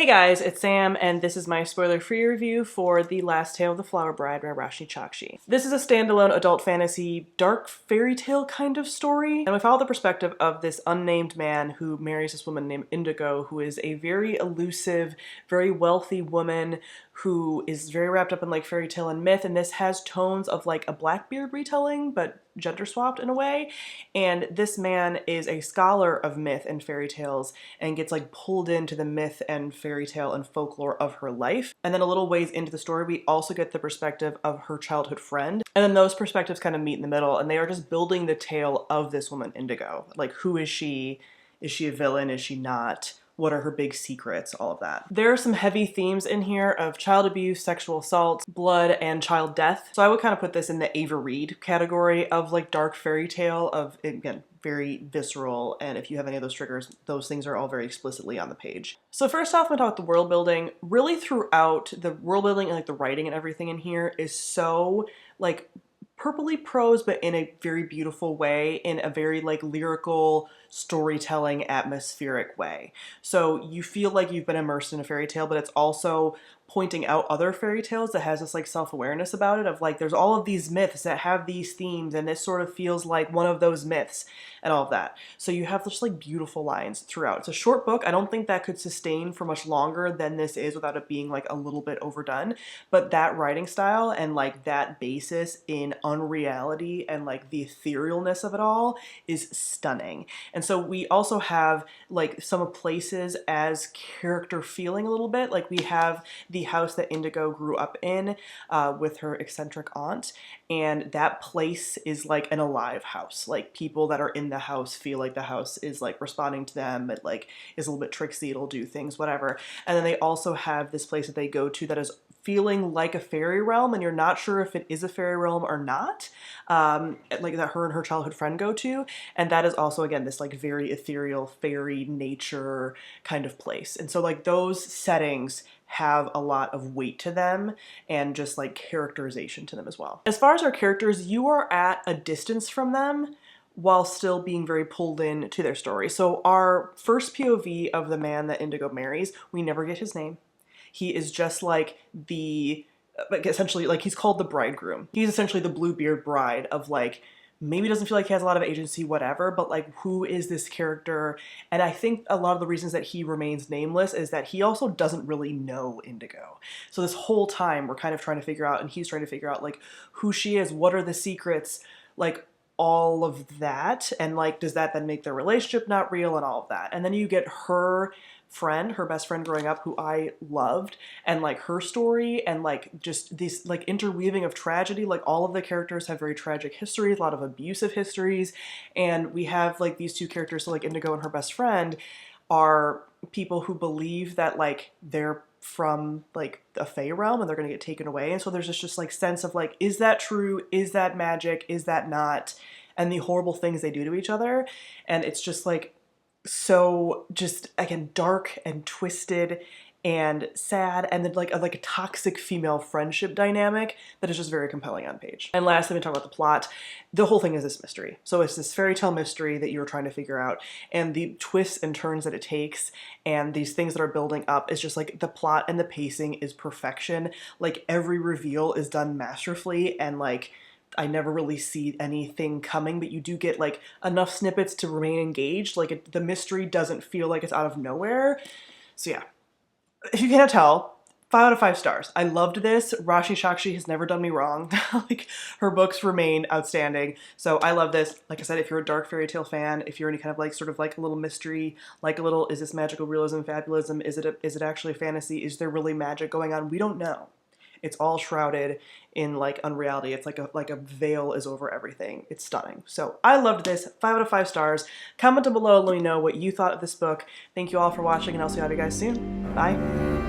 Hey guys, it's Sam, and this is my spoiler-free review for The Last Tale of the Flower Bride by Roshani Chokshi. This is a standalone adult fantasy, dark fairy tale kind of story, and we follow the perspective of this unnamed man who marries this woman named Indigo, who is a very elusive, very wealthy woman who is very wrapped up in like fairy tale and myth, and this has tones of like a Blackbeard retelling, but gender swapped in a way. And this man is a scholar of myth and fairy tales and gets like pulled into the myth and fairy tale and folklore of her life. And then a little ways into the story, we also get the perspective of her childhood friend. And then those perspectives kind of meet in the middle, and they are just building the tale of this woman, Indigo. Like, who is she? Is she a villain? Is she not? What are her big secrets? All of that. There are some heavy themes in here of child abuse, sexual assault, blood, and child death. So I would kind of put this in the Ava Reed category of like dark fairy tale of, again, very visceral, and if you have any of those triggers, those things are all very explicitly on the page. So first off, I'm gonna talk about the world building. Really throughout, the world building and like the writing and everything in here is so like purpley prose, but in a very beautiful way, in a very like lyrical, storytelling, atmospheric way. So you feel like you've been immersed in a fairy tale, but it's also pointing out other fairy tales that has this like self-awareness about it of like there's all of these myths that have these themes, and this sort of feels like one of those myths and all of that. So you have just like beautiful lines throughout. It's a short book. I don't think that could sustain for much longer than this is without it being like a little bit overdone, but that writing style and like that basis in unreality and like the etherealness of it all is stunning. And so we also have like some places as character feeling a little bit. Like we have the house that Indigo grew up in with her eccentric aunt, and that place is like an alive house. Like people that are in the house feel like the house is like responding to them. It like is a little bit tricksy, it'll do things, whatever. And then they also have this place that they go to that is feeling like a fairy realm, and you're not sure if it is a fairy realm or not, like that her and her childhood friend go to. And that is also, again, this like very ethereal fairy nature kind of place. And so like those settings have a lot of weight to them and just like characterization to them as well. As far as our characters, you are at a distance from them while still being very pulled in to their story. So our first POV of the man that Indigo marries, we never get his name. He is just like the, like essentially like he's called the bridegroom. He's essentially the Bluebeard bride of like, maybe doesn't feel like he has a lot of agency, whatever, but like who is this character? And I think a lot of the reasons that he remains nameless is that he also doesn't really know Indigo. So this whole time we're kind of trying to figure out, and he's trying to figure out like who she is, what are the secrets, like all of that. And like, does that then make their relationship not real and all of that? And then you get her friend, her best friend growing up, who I loved, and like her story, and like just this like interweaving of tragedy. Like all of the characters have very tragic histories, a lot of abusive histories, and we have like these two characters, so like Indigo and her best friend are people who believe that like they're from like a fae realm and they're gonna get taken away. And so there's this just like sense of like, is that true? Is that magic? Is that not? And the horrible things they do to each other. And it's just like so just again dark and twisted and sad, and then like a toxic female friendship dynamic that is just very compelling on page. And lastly, we talk about the plot. The whole thing is this mystery. So it's this fairy tale mystery that you're trying to figure out, and the twists and turns that it takes and these things that are building up is just like the plot and the pacing is perfection. Like every reveal is done masterfully, and like I never really see anything coming, but you do get like enough snippets to remain engaged. Like the mystery doesn't feel like it's out of nowhere. So yeah, if you can't tell, 5 out of 5 stars. I loved this. Roshani Chokshi has never done me wrong. Like her books remain outstanding. So I love this. Like I said, if you're a dark fairy tale fan, if you're any kind of like sort of like a little mystery, like a little, is this magical realism, fabulism? Is it actually fantasy? Is there really magic going on? We don't know. It's all shrouded in like unreality. It's like a veil is over everything. It's stunning. So I loved this. 5 out of 5 stars. Comment down below. Let me know what you thought of this book. Thank you all for watching, and I'll see all of you guys soon. Bye.